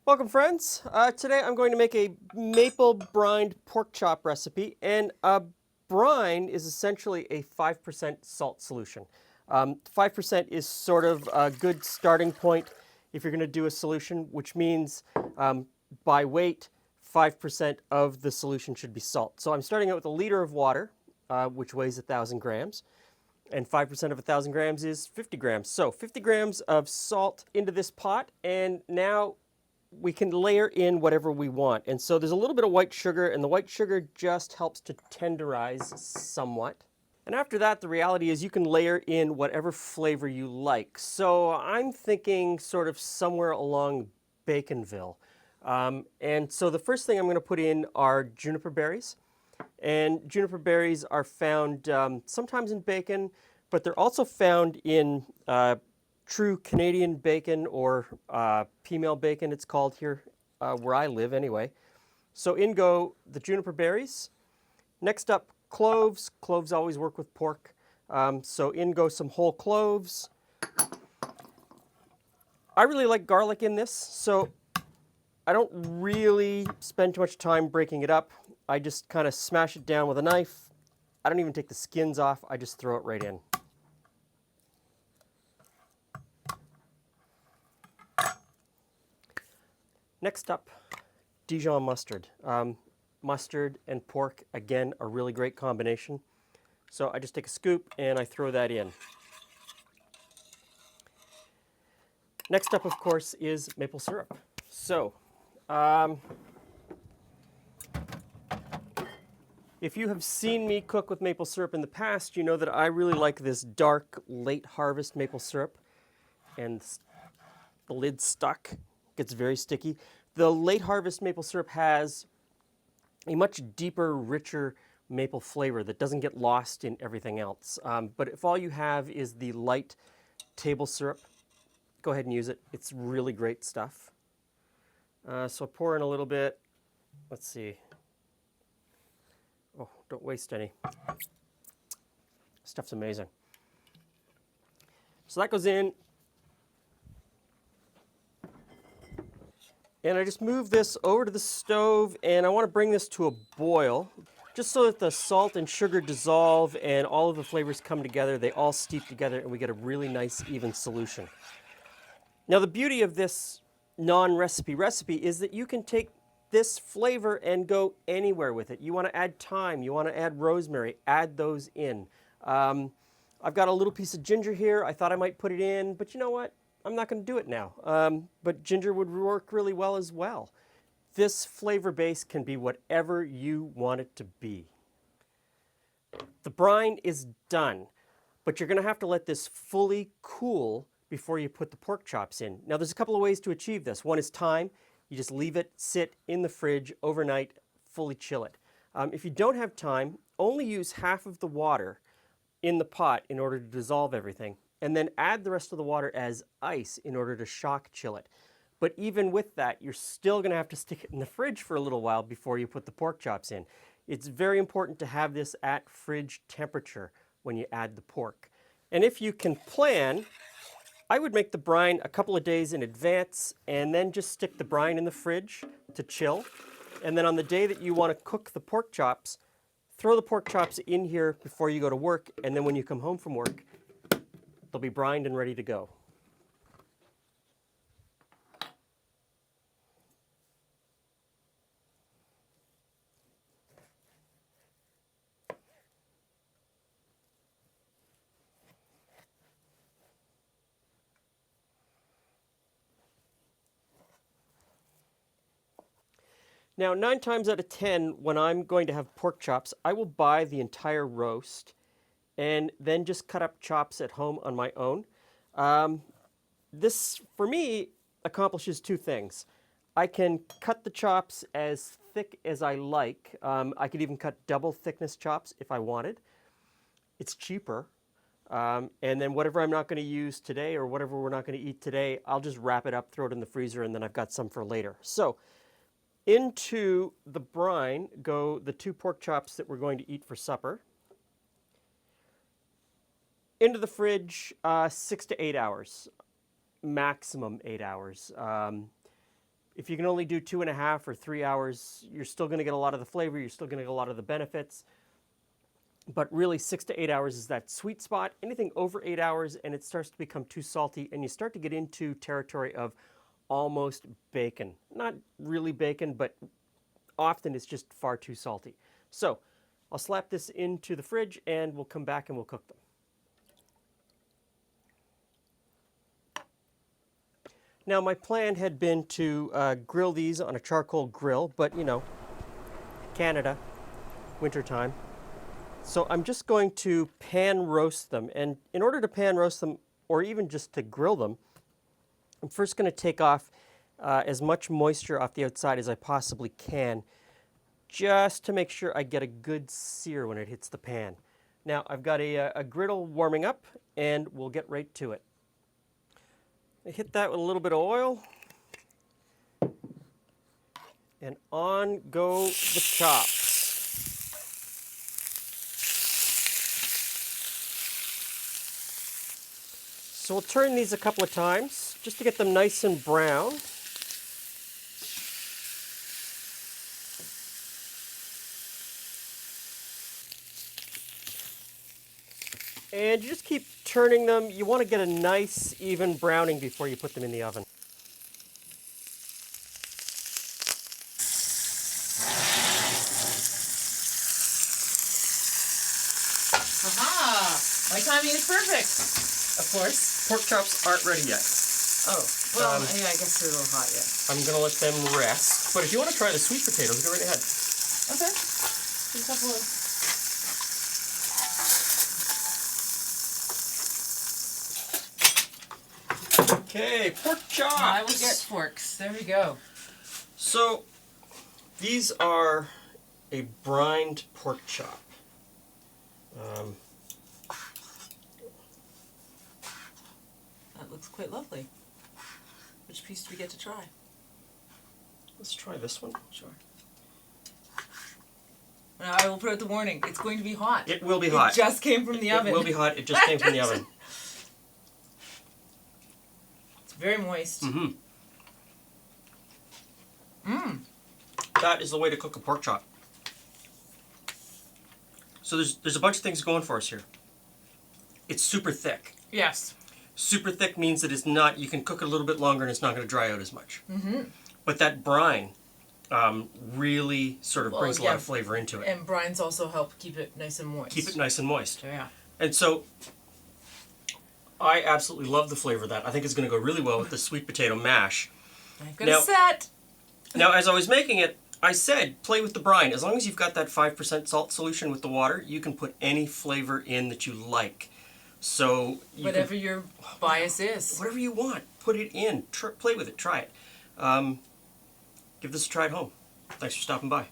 Welcome, friends. Today I'm going to make a maple brined pork chop recipe, and a brine is essentially a 5% salt solution. 5% is sort of a good starting point if you're going to do a solution, which means by weight, 5% of the solution should be salt. So I'm starting out with a liter of water, which weighs 1,000 grams, and 5% of 1,000 grams is 50 grams. So 50 grams of salt into this pot, and now we can layer in whatever we want. And so there's a little bit of white sugar, and the white sugar just helps to tenderize somewhat. And after that, the reality is you can layer in whatever flavor you like. So I'm thinking sort of somewhere along Baconville. And so the first thing I'm going to put in are juniper berries. And juniper berries are found sometimes in bacon, but they're also found in true Canadian bacon, or Peamale bacon it's called here where I live anyway. So in go the juniper berries. Next up, cloves. Cloves always work with pork. So in go some whole cloves. I really like garlic in this, so I don't really spend too much time breaking it up. I just kind of smash it down with a knife. I don't even take the skins off, I just throw it right in. Next up, Dijon mustard. Mustard and pork, again, a really great combination. So I just take a scoop and I throw that in. Next up, of course, is maple syrup. So, if you have seen me cook with maple syrup in the past, you know that I really like this dark, late harvest maple syrup. And the lid's stuck, gets very sticky. The late harvest maple syrup has a much deeper, richer maple flavor that doesn't get lost in everything else. But if all you have is the light table syrup, go ahead and use it. It's really great stuff. So pour in a little bit. Let's see. Oh, don't waste any. Stuff's amazing. So that goes in. And I just move this over to the stove, and I want to bring this to a boil, just so that the salt and sugar dissolve and all of the flavors come together. They all steep together, and we get a really nice, even solution. Now, the beauty of this non-recipe recipe is that you can take this flavor and go anywhere with it. You want to add thyme, you want to add rosemary, add those in. I've got a little piece of ginger here. I thought I might put it in, but you know what? I'm not going to do it now. But ginger would work really well as well. This flavor base can be whatever you want it to be. The brine is done, but you're going to have to let this fully cool before you put the pork chops in. Now, there's a couple of ways to achieve this. One is time. You just leave it sit in the fridge overnight, fully chill it. If you don't have time, only use half of the water in the pot in order to dissolve everything, and then add the rest of the water as ice in order to shock chill it. But even with that, you're still going to have to stick it in the fridge for a little while before you put the pork chops in. It's very important to have this at fridge temperature when you add the pork. And if you can plan, I would make the brine a couple of days in advance and then just stick the brine in the fridge to chill. And then on the day that you want to cook the pork chops, throw the pork chops in here before you go to work, and then when you come home from work, they'll be brined and ready to go. Now, 9 times out of 10, when I'm going to have pork chops, I will buy the entire roast and then just cut up chops at home on my own. This, for me, accomplishes two things. I can cut the chops as thick as I like. I could even cut double thickness chops if I wanted. It's cheaper. And then whatever I'm not going to use today, or whatever we're not going to eat today, I'll just wrap it up, throw it in the freezer, and then I've got some for later. So into the brine go the 2 pork chops that we're going to eat for supper. Into the fridge 6 to 8 hours, maximum 8 hours. If you can only do 2.5 or 3 hours, you're still going to get a lot of the flavor, you're still going to get a lot of the benefits. But really 6 to 8 hours is that sweet spot. Anything over 8 hours and it starts to become too salty and you start to get into territory of almost bacon. Not really bacon, but often it's just far too salty. So I'll slap this into the fridge and we'll come back and we'll cook them. Now my plan had been to grill these on a charcoal grill, but you know, Canada, wintertime. So I'm just going to pan roast them. And in order to pan roast them, or even just to grill them, I'm first going to take off as much moisture off the outside as I possibly can, just to make sure I get a good sear when it hits the pan. Now I've got a griddle warming up and we'll get right to it. I hit that with a little bit of oil and on go the chops. So we'll turn these a couple of times just to get them nice and brown. And you just keep turning them. You want to get a nice, even browning before you put them in the oven. Aha! My timing is perfect. Of course. Pork chops aren't ready yet. Oh, well, yeah, I guess they're a little hot yet. I'm going to let them rest. But if you want to try the sweet potatoes, go right ahead. Okay. Just a couple of... Okay, pork chops. I will get forks. There we go. So, these are a brined pork chop. That looks quite lovely. Which piece do we get to try? Let's try this one. Sure. Now I will put out the warning. It's going to be hot. It will be hot. It just came from the oven. It will be hot. It just came from the oven. It's very moist. Mm-hmm. Mmm. That is the way to cook a pork chop. So there's a bunch of things going for us here. It's super thick. Yes. Super thick means that it's not, you can cook it a little bit longer and it's not going to dry out as much. Mm-hmm. But that brine really sort of brings a lot of flavor into it. And brines also help keep it nice and moist. Keep it nice and moist. Yeah. And so I absolutely love the flavor of that. I think it's going to go really well with the sweet potato mash. I've got a set. Now, as I was making it, I said play with the brine. As long as you've got that 5% salt solution with the water, you can put any flavor in that you like. So whatever your bias is. Whatever you want, put it in. Play with it. Try it. Give this a try at home. Thanks for stopping by.